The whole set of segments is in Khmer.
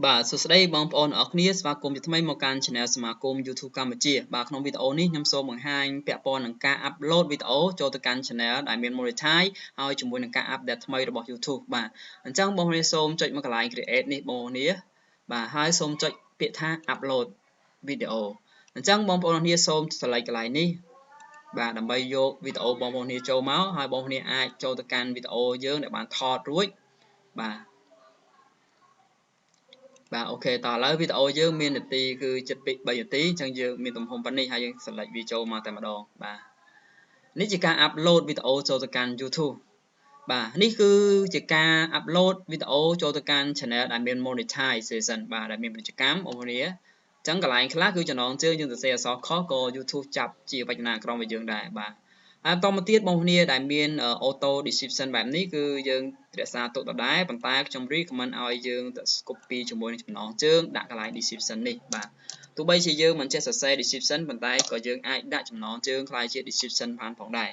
បាទសួស្តីបងប្អូនអរគ្នាស្វាគមន៍ជាថ្មីមកកាន់ Channel សមាគម YouTube កម្ពុជាបាទក្នុងវីដេអូនេះខ្ញុំសូមបង្ហាញពាក់ព័ន្ធនឹងការ upload វីដេអូចូលទៅកាន់ Channel ដែលមាន Monetize ហើយជាមួយនឹងការ update ថ្មីរបស់ YouTube បាទអញ្ចឹងបងប្អូនសូមចុចមកកន្លែង Create នេះបងប្អូនបាទហើយសូមចុចពាក្យថា Upload វីដេអូអញ្ចឹងបងប្អូនសូម select កន្លែងនេះបាទដើម្បីយកវីដេអូបងប្អូនចូលមកហើយបងប្អូនអាចចូលទៅកាន់វីដេអូយើងដែលបានថតរួចបាទបាទអូខេតោះឥឡូវវីដេអូយើងមាននាទីគឺជិត3នាទីអញ្ចឹងយើងមានទំហំប៉ុណ្នេះហើយយើង select វាចូលមកតែម្ដងបាទនេះជាការ upload វីដេអូចូលទៅកាន់ YouTube បាទនេះគឺជាការ upload វីដេអូចូលទៅកាន់ channel ដែលមាន monetization បាទដែលមានពាណិជ្ជកម្មបងប្អូនអញ្ចឹងកន្លែងខ្លះគឺចំណងជើងយើងសរសេរអក្សរខុសក៏ YouTube ចាប់ជាវចនានុក្រមរបស់យើងដែរបាទហើយបន្តមកទៀតបងប្អូនដែលមាន auto description បែបនេះគឺយើងរក្សាទុកដដែលប៉ុន្តែខ្ញុំ recommend ឲ្យយើងទៅ copy ជាមួយនឹងចំណងជើងដាក់កន្លែង description នេះបាទទោះបីជាយើងមិនចេះសរសេរ description ប៉ុន្តែក៏យើងអាចដាក់ចំណងជើងខ្ល้ายជា description បានផងដែរ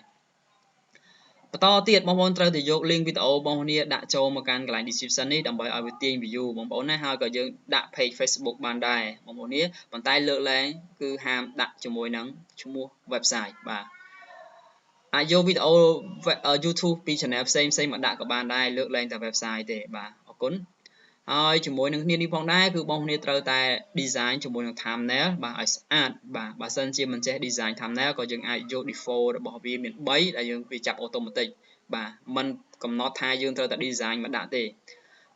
បន្តទៀតបងប្អូនត្រូវតែយក link វីដេអូបងប្អូនដាក់ចូលមកកាន់កន្លែង description នេះដើម្បីឲ្យវាទាញ view បងប្អូនណាហើយក៏យើងដាក់ page Facebook បានដែរបងប្អូនប៉ុន្តែលើកលែងគឺហាមដាក់ជាមួយនឹងឈ្មោះ website បាទអាចយកវីដេអូ YouTube ពី channel ផ្សេងមកដាក់ក៏បានដែរលើកលែងតែ website ទេបាទអរគុណហើយជាមួយនឹងគ្នានេះផងដែរគឺបងប្អូនត្រូវតែ design ជាមួយនឹង thumbnail បាទឲ្យស្អាតបាទបើសិនជាមិនចេះ design thumbnail ក៏យើងអាចយក default របស់វាមាន3ដែលយើងវាចាប់ automatic បាទមិនកំណត់ថាយើងត្រូវតែ design មកដាក់ទេ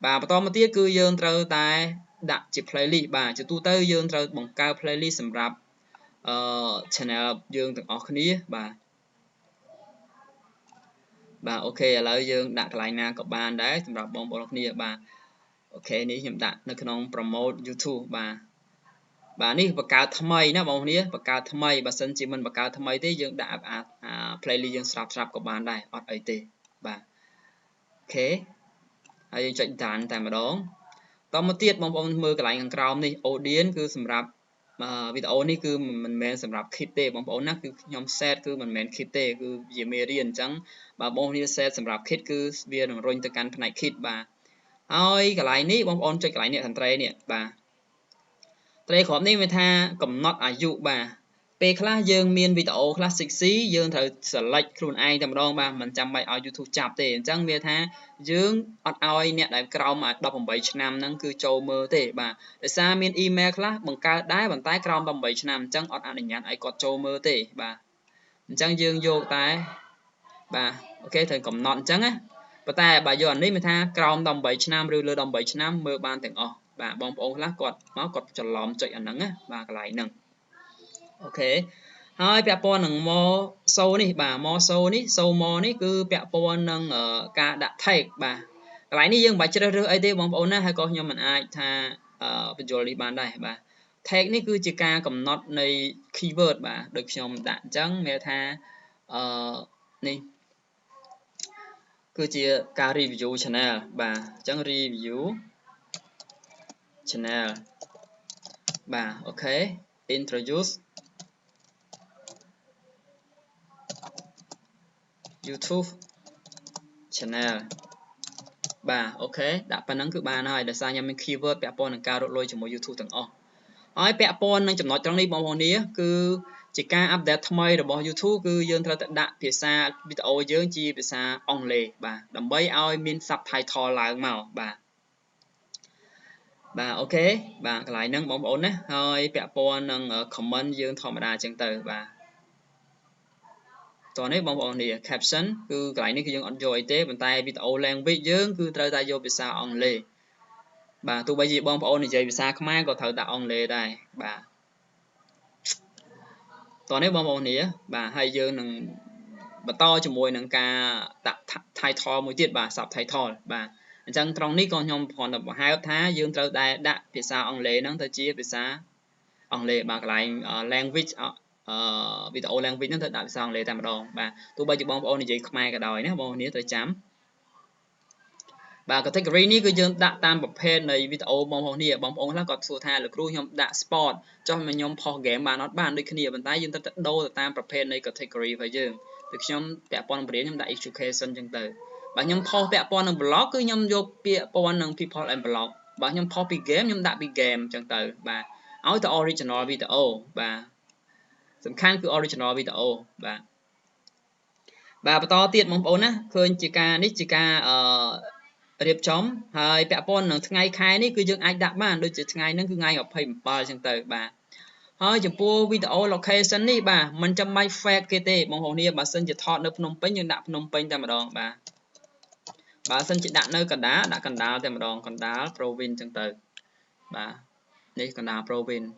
បាទបន្តមកទៀតគឺយើងត្រូវតែដាក់ជា playlist បាទជាទូទៅយើងត្រូវបង្កើត playlist សម្រាប់channel យើងទាំងអស់គ្នាបាទអូខេឥឡូវយើងដាក់កន្លែងណាក៏បានដែរសម្រាប់បងប្អូនគ្នាបាទអូខេនេះខ្ញុំដាក់នៅក្នុង promote YouTube បាទនេះបង្កើតថ្មីណាបងប្អូនបង្កើតថ្មីបើសិនជាមិនបង្កើតថ្មីទេយើងដាក់playlist យើងស្រាប់ក៏បានដែរអត់អីទេបាទអូខេហើយយើងចុច done តែម្ដងតមកទៀតបងប្អូនមើលកន្លែងខាងក្រោមនេះ audience គឺសម្រាប់វីដេអូនេះគឺមិនមែនសម្រាប់ kit ទេបងប្អូនណាគឺខ្ញុំ set គឺមិនមែន kit ទេគឺជាមេរៀនអញ្ចឹងបើបងប្អូន set សម្រាប់ kit គឺវានឹងរុញទៅកាន់ផ្នែក kit បាទហើយកន្លែងនេះបងប្អូនចុចកន្លែងនេះខាងត្រេនេះបាទត្រេក្រោមនេះមានថាកំណត់អាយុបាទពេលខ្លះយើងមានវីដេអូខ្លះ sexy យើងត្រូវ select ខ្លួនឯងតែម្ដងបាទមិនចាំបាច់ឲ្យ YouTube ចាប់ទេអញ្ចឹងវាថាយើងអត់ឲ្យអ្នកដែលក្រោម18ឆ្នាំហ្នឹងគឺចូលមើលទេបាទដោយសារមាន email ខ្លះបង្កើតដែរប៉ុន្តែក្រោម18ឆ្នាំអញ្ចឹងអត់អនុញ្ញាតឲ្យគាត់ចូលមើលទេបាទអញ្ចឹងយើងយកតែបាទអូខេត្រូវកំណត់អញ្ចឹងណាប៉ុន្តែបើយកអានេះមានថាក្រោម18ឆ្នាំឬលើ18ឆ្នាំមើលបានទាំងអស់បាទបងប្អូនខ្លះគាត់មកគាត់ច្រឡំចុចអាហ្នឹងណាបាទកន្លែងហ្នឹងអូខេហើយពាក់ព័ន្ធនឹង more show នេះបាទ more show នេះ show more នេះគឺពាក់ព័ន្ធនឹងការដាក់ tag បាទកន្លែងនេះយើងមិនបាច់ជ្រើសរើសអីទេបងប្អូនណាហើយក៏ខ្ញុំមិនអាចថាបញ្យល់នេះបានដែរបាទ tag នេះគឺជាការកំណត់នៃ keyword បាទដូចខ្ញុំដាក់អញ្ចឹងមានថានេះគឺជាការ review channel បាទអញ្ចឹង review channel បាទអូខេ introduce YouTube channel បាទអូខេដាក់ប៉ុណ្ណឹងគឺបានហើយដោយសារខ្ញុំមាន keyword ពាក់ព័ន្ធនឹងការរកលុយជាមួយ YouTube ទាំងអស់ហើយពាក់ព័ន្ធនឹងចំណុចត្រង់នេះបងប្អូនគឺជាការ update ថ្មីរបស់ YouTube គឺយើងត្រូវតែដាក់ភាសាវីដេអូយើងជាភាសាអង់គ្លេសបាទដើម្បីឲ្យមាន subtitle ឡើងមកបាទអូខេបាទកន្លែងហ្នឹងបងប្អូនណាហើយពាក់ព័ន្ធនឹង comment យើងធម្មតាអញ្ចឹងទៅបាទតោះនេះបងប្អូនcaption គឺកន្លែងនេះគឺយើងអត់យកអីទេប៉ុន្តែវីដេអូ language យើងគឺត្រូវតែយកភាសាអង់គ្លេសបាទទោះបីជាបងប្អូននិយាយភាសាខ្មែរក៏ត្រូវដាក់អង់គ្លេសដែរបាទតោះនេះបងប្អូនបាទហើយយើងនឹងបន្តជាមួយនឹងការដាក់ title មួយទៀតបាទ subtitle បាទអញ្ចឹងត្រង់នេះក៏ខ្ញុំគ្រាន់តែបង្ហើបថាយើងត្រូវតែដាក់ភាសាអង់គ្លេសហ្នឹងទៅជាភាសាអង់គ្លេសបាទកន្លែង language វីដេអូ language ហ្នឹងត្រូវដាក់ភាសាអង់គ្លេសតែម្ដងបាទទោះបីជាបងប្អូននិយាយខ្មែរក៏ដោយណាបងប្អូនត្រូវចាំបាទ category នេះគឺយើងដាក់តាមប្រភេទនៃវីដេអូបងប្អូនខ្លះគាត់សួរថាលោកគ្រូខ្ញុំដាក់ sport ចុះមកខ្ញុំផុស game បានអត់បានដូចគ្នាប៉ុន្តែយើងត្រូវតែដូរទៅតាមប្រភេទនៃ category របស់យើងដូចខ្ញុំពាក់ព័ន្ធនឹងបរិញ្ញាខ្ញុំដាក់ education អញ្ចឹងទៅបាទខ្ញុំផុសពាក់ព័ន្ធនឹង blog គឺខ្ញុំយកពាក្យព័ន្ធនឹង people and blog bà nhóm copy game nhóm đặt bị game chẳng từ bà áo từ original video bà sầm khăn cứ original video bà to tiết mong bốn á khơi chỉ ca nít chỉ ca điệp chấm hay bẹ pon là ngày khai ní cứ dương ai đặt mà đôi chỉ ngày nó cứ ngày học hình bà chẳng từ bà hơi chụp po video location ní bà mình chăm may fair kt mong hồ nia bà xin chỉ thọt nơi Phnom Penh nhưng đặt Phnom Penh tại mà đòn bà xin chỉ đặt nơi cần đá tại mà đòn cần đá province chẳng từ bà ní cần đá province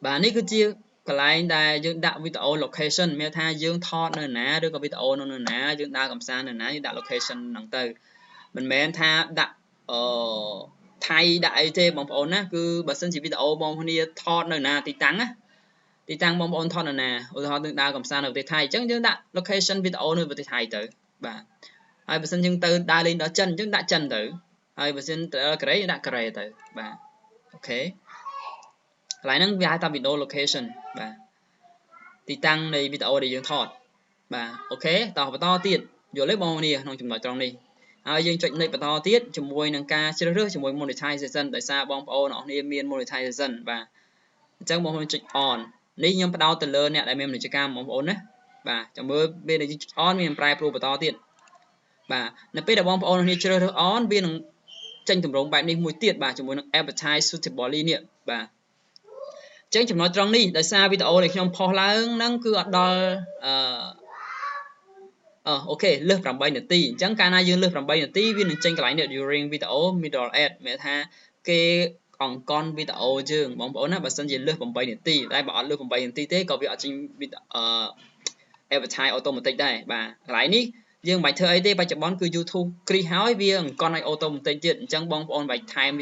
bà ní cứ chia cái lại đây dương đặt video location mẹ tha dương thọt nơi nã đưa cái video nơi nã dương đa cầm xa nơi nã dương đặt location nặng từ mình mẹ tha đặt thay đại thế bóng ổn á cứ bà xin chỉ video bóng nia thọt nơi nà thì tăng bóng ổn thọt nơi nà thọt từng đa cầm xa nơi thay chắc dương đặt location video nơi vừa thay tử bà hai bà xin dương từ đa lên đó chân chứ đã chân tử hai bà xin cái đấy đã cái tử bà ok lại năng hai ta video location bà thì tăng này video để dương thọt bà ok to tiệt rồi lấy bóng nia non chùm nói trong đi dương chọn này to tiết chùm môi nâng ca chơi rước chùm môi monetization tại sao bóng ô nó nên miền monetization và chẳng bóng môi chọn on lý nhưng bắt đầu từ lớn nè đại mình để chơi cam bóng ổn đấy và chùm môi bên này on miền price pro to tiết và nó biết là bóng ô nó nên chơi rước on bên tranh tầm rộng bạn đi mùi tiết và chùm môi nâng advertise suitable nè và chẳng chùm nói trong đi tại sao video này không phô láng nâng cứ ở đó ok lướt làm bay nửa tí chẳng ca na dương lướt làm bay nửa tí viên tranh cái lại during video middle ad mẹ tha cái còn con video dương bóng bóng nó bà sân gì lướt làm bay nửa tí đây bảo lướt làm bay nửa tí thế có việc ở trên advertise automatic đây bà lại ní dương bài thơ ấy thế bài chụp bóng cứ YouTube kri hói viên con này automatic chuyện chẳng bóng on bài time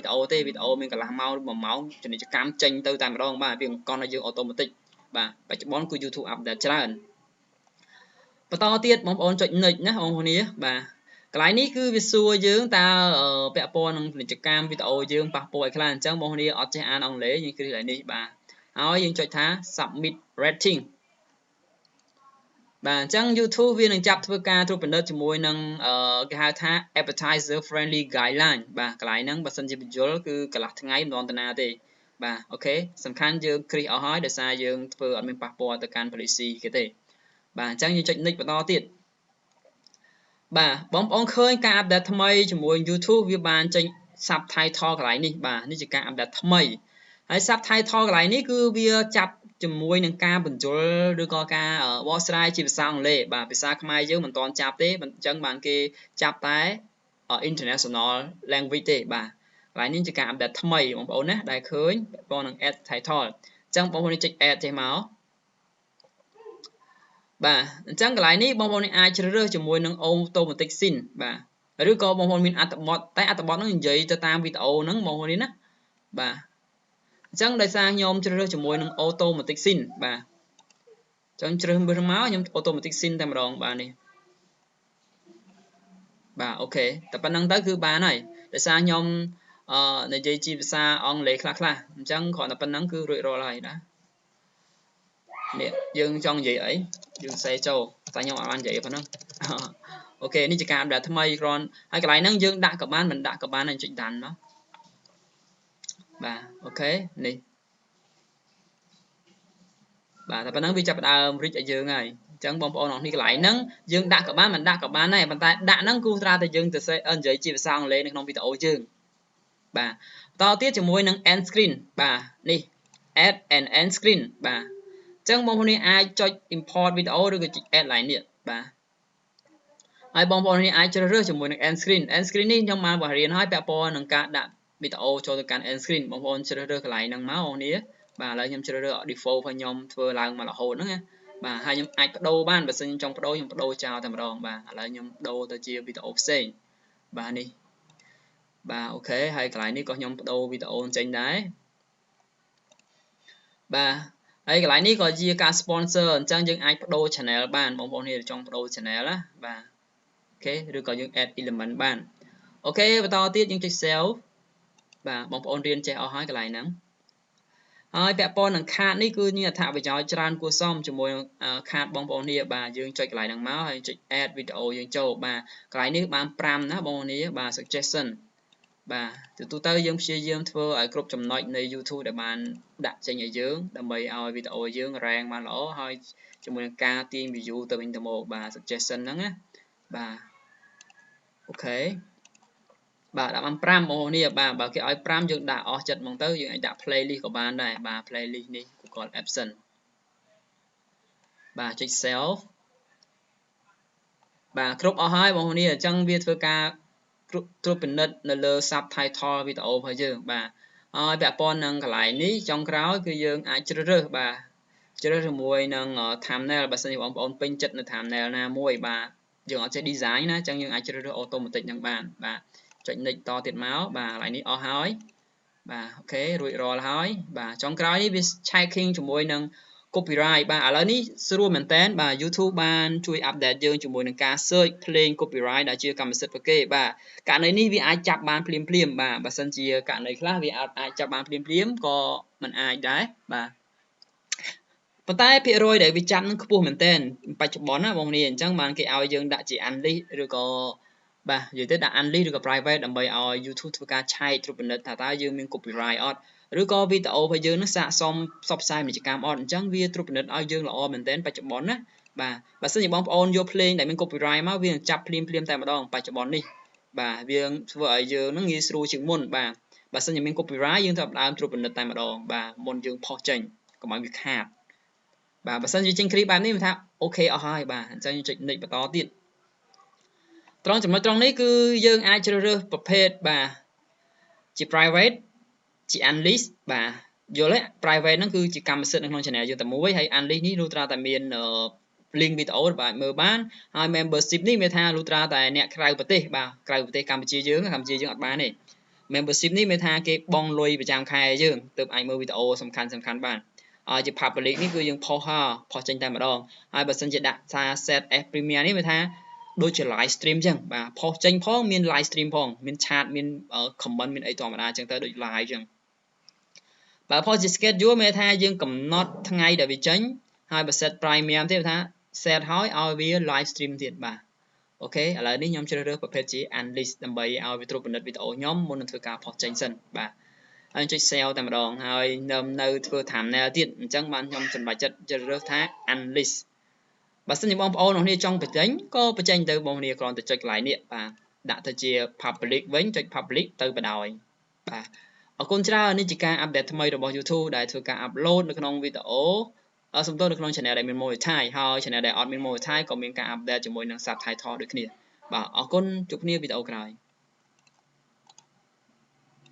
video mình cả làm mau mà máu cho nên cho cam tranh từ tại mà đâu bà viên con này dương automatic bà bài chụp bóng cứ YouTube update trơn và to tiết bóng ổn chọn nghịch nhá ông này bà cái này ní cứ visual dương ta ở bẹ pon để chụp cam video dương bạc bồi cái là chẳng bóng này ở trên an ông lấy những cái này ní bà áo dương chọn thá submit rating bà chẳng YouTube viên đang chập thưa ca thưa phần đất cho môi năng cái hai thá advertiser friendly guideline bà cái này năng bà sân chỉ visual cứ cái là thằng ấy đòn tana thì bà ok sầm khăn dương create ở hỏi để sai dương thưa ở bên bạc bồi từ can policy cái thế bà chẳng như chọn nick và to tiết bà bóng bóng khơi ca update tham mây cho mùi YouTube với bàn trên subtitle cái này ní bà ní chỉ ca update tham mây hãy subtitle cái này ní cứ bia chập cho mùi nâng ca bình chỗ đưa co ca ở website chỉ sao lệ bà vì sao mai chứ mình toàn chập thế mình chẳng bàn kia chập tái ở international language bà lại ní chỉ ca update tham mây bóng bóng nè đại khơi bóng nâng add title chẳng bóng bóng check add trên máu bà chẳng cái này ní bóng bóng này ai chơi rơi cho mùi nâng automatic xin bà rồi có bóng bóng mình atbot tay atbot nó như vậy ta tam video nâng bóng bóng đi nè bà chẳng đại sao nhóm chơi rơi cho mùi nâng automatic xin bà chẳng chơi rơi máu nhóm automatic xin tam đòn bà này bà ok tập bản năng tới cứ bà này đại sao nhóm này dây chi xa on lệ khá chẳng khỏi tập bản năng cứ rưỡi rồi lại đã nè dương trong gì ấy dương xe châu tại nhau ăn vậy phải không ok ní chỉ cảm đã tham mây còn hai cái này năng dương đã các bạn mình đã các bạn này chỉnh đàn đó bà ok nè bà tập năng bị chập đào rít ở dương này chẳng bom bom nó ní cái lại năng dương đã các bạn mình đã các bạn này bàn tay đã năng cu ra thì dương từ xe ơn giấy chỉ sang lên không bị tổ dương bà to tiết cho môi năng end screen bà nè add and end screen bà chẳng bóng này ai cho import video rồi cái add lại nè bà ai bóng này ai cho rơi cho mùi năng end screen ní trong mà bà riêng hỏi bẹ po năng cả đã video cho cái end screen bóng cho rơi cái lại năng máu ní bà lại nhầm cho rơi ở default phải nhom vừa làm mà là hồn nữa nha bà hai nhom ai đâu ban bà xin trong nhom đâu chào tầm đòn bà lại nhom đâu ta chia video xe bà đi bà ok hai cái lại ní có nhom đâu video trên đấy bà ấy cái lại ní có chia cả sponsor chẳng những ai pro channel ban bóng bóng này trong pro channel á và ok rồi có những add element ban ok và to tiết những check sale và bóng bóng riêng che ở hai cái lại nắng hai bẹ pon năng card ní cứ như là thả về cho tràn của xong cho môi card bóng bóng này bà dương check lại năng máu hay check add video dương châu bà cái lại ní ban pram đó bóng này bà suggestion បាទទៅទូទៅយើងព្យាយាមធ្វើឲ្យគ្រប់ចំណុចនៃ YouTube ដែលបានដាក់ចេញឲ្យយើងដើម្បីឲ្យវីដេអូយើង rank បានល្អហើយជាមួយនឹងការទាញ view ទៅវិញទៅមកបាទ suggestion ហ្នឹងណាបាទអូខេបាទដាក់បាន5បងប្អូននេះបាទបើគេឲ្យ5យើងដាក់អស់ចិត្តហ្មងទៅយើងអាចដាក់ playlist ក៏បានដែរបាទ playlist នេះ Google Absent បាទចុច save បាទគ្រប់អស់ហើយបងប្អូននេះអញ្ចឹងវាធ្វើការត្រួតពិនិត្យនៅលើ subtitle វីដេអូរបស់យើងបាទហើយពាក់ព័ន្ធនឹងកន្លែងនេះចុងក្រោយគឺយើងអាចជ្រើសរើសបាទជ្រើសរើសជាមួយនឹង thumbnail បើសិនជាបងប្អូនពេញចិត្តនៅ thumbnail ណាមួយបាទយើងអត់ចេះ design ណាអញ្ចឹងយើងអាចជ្រើសរើស automatic នឹងបានបាទចុច next តទៀតមកបាទកន្លែងនេះអស់ហើយបាទអូខេរួចរាល់ហើយបាទចុងក្រោយនេះវា checking ជាមួយនឹង copyright បាទឥឡូវនេះស្រួលមែនតើបាទ YouTube បានជួយ update យើងជាមួយនឹងការ search ភ្លេង copyright ដែលជាកម្មសិទ្ធិរបស់គេបាទករណីនេះវាអាចចាប់បានភ្លាមបាទបើសិនជាករណីខ្លះវាអាចចាប់បានភ្លាមក៏មិនអាចដែរបាទប៉ុន្តែភាគរយដែលវាចាប់នឹងខ្ពស់មែនតើបច្ចុប្បន្នណាបងប្អូនអញ្ចឹងបានគេឲ្យយើងដាក់ជា unlist ឬក៏បាទនិយាយទៅដាក់ unlist ឬក៏ private ដើម្បីឲ្យ YouTube ធ្វើការឆែកត្រួតពិនិត្យថាតើយើងមាន copyright អត់ឬក៏វីដេអូរបស់យើងនឹងស័ក្តិសមផ្សព្វផ្សាយពាណិជ្ជកម្មអត់អញ្ចឹងវាត្រួតពិនិត្យឲ្យយើងល្អមែនតើបច្ចុប្បន្នណាបាទបើសិនជាបងប្អូនយកភ្លេងដែលមាន copyright មកវានឹងចាប់ភ្លាមតែម្ដងបច្ចុប្បន្ននេះបាទវាធ្វើឲ្យយើងនឹងងាយស្រួលជាងមុនបាទបើសិនជាមាន copyright យើងត្រូវដើមត្រួតពិនិត្យតែម្ដងបាទមុនយើងផុសចេញកុំឲ្យវាខាតបាទបើសិនជាចេញគ្រីបែបនេះmìnhថាអូខេអស់ហើយបាទអញ្ចឹងយើងចុច next បន្តទៀតត្រង់ចំណុចត្រង់នេះគឺយើងអាចជ្រើសរើសប្រភេទបាទជា private ជា unlist បាទយល់ទេ private ហ្នឹងគឺជាកម្មសិទ្ធិនៅក្នុង channel យើងតែមួយហើយ unlist នេះលុះត្រាតែមាន link វីដេអូបាទមើលបានហើយ membership នេះមានថាលុះត្រាតែអ្នកក្រៅប្រទេសបាទក្រៅប្រទេសកម្ពុជាយើងអត់បានទេ membership នេះមានថាគេបង់លុយប្រចាំខែយើងទើបអាចមើលវីដេអូសំខាន់បានឲ្យជា public នេះគឺយើងផុសចេញតែម្ដងហើយបើសិនជាដាក់ថា set as premium នេះវាថាដូចជា live stream ចឹងបាទផុសចេញផងមាន live stream ផងមាន chat មាន comment មានអីធម្មតាចឹងទៅដូច live ចឹងបើផុសជា schedule មានថាយើងកំណត់ថ្ងៃដែលវាចេញហើយបើ set premium ទៀតថា set ហើយឲ្យវា live stream ទៀតបាទអូខេឥឡូវនេះខ្ញុំជ្រើសរើសប្រភេទជា unlist ដើម្បីឲ្យវាត្រួតពិនិត្យវីដេអូខ្ញុំមុននឹងធ្វើការផុសចេញសិនបាទហើយចុច save តែម្ដងហើយនៅធ្វើ thumbnail ទៀតអញ្ចឹងបានខ្ញុំសម្រេចចិត្តជ្រើសរើសថា unlist បើសិនជាបងប្អូនអ្នកចង់បញ្ចេញក៏បញ្ចេញទៅបងប្អូនគ្រាន់តែចុចកន្លែងនេះបាទដាក់ទៅជា public វិញចុច public ទៅបដ ாய் បាទអរគុណច្រើននេះជាការអាប់ដេតថ្មីរបស់ YouTube ដែលធ្វើការ upload នៅក្នុងវីដេអូសំទោសនៅក្នុង channel ដែលមាន Monetize ហើយ channel ដែលអត់មាន Monetize ក៏មានការ update ជាមួយនឹង subtitle ដូចគ្នាបាទអរគុណជួបគ្នាវីដេអូក្រោយ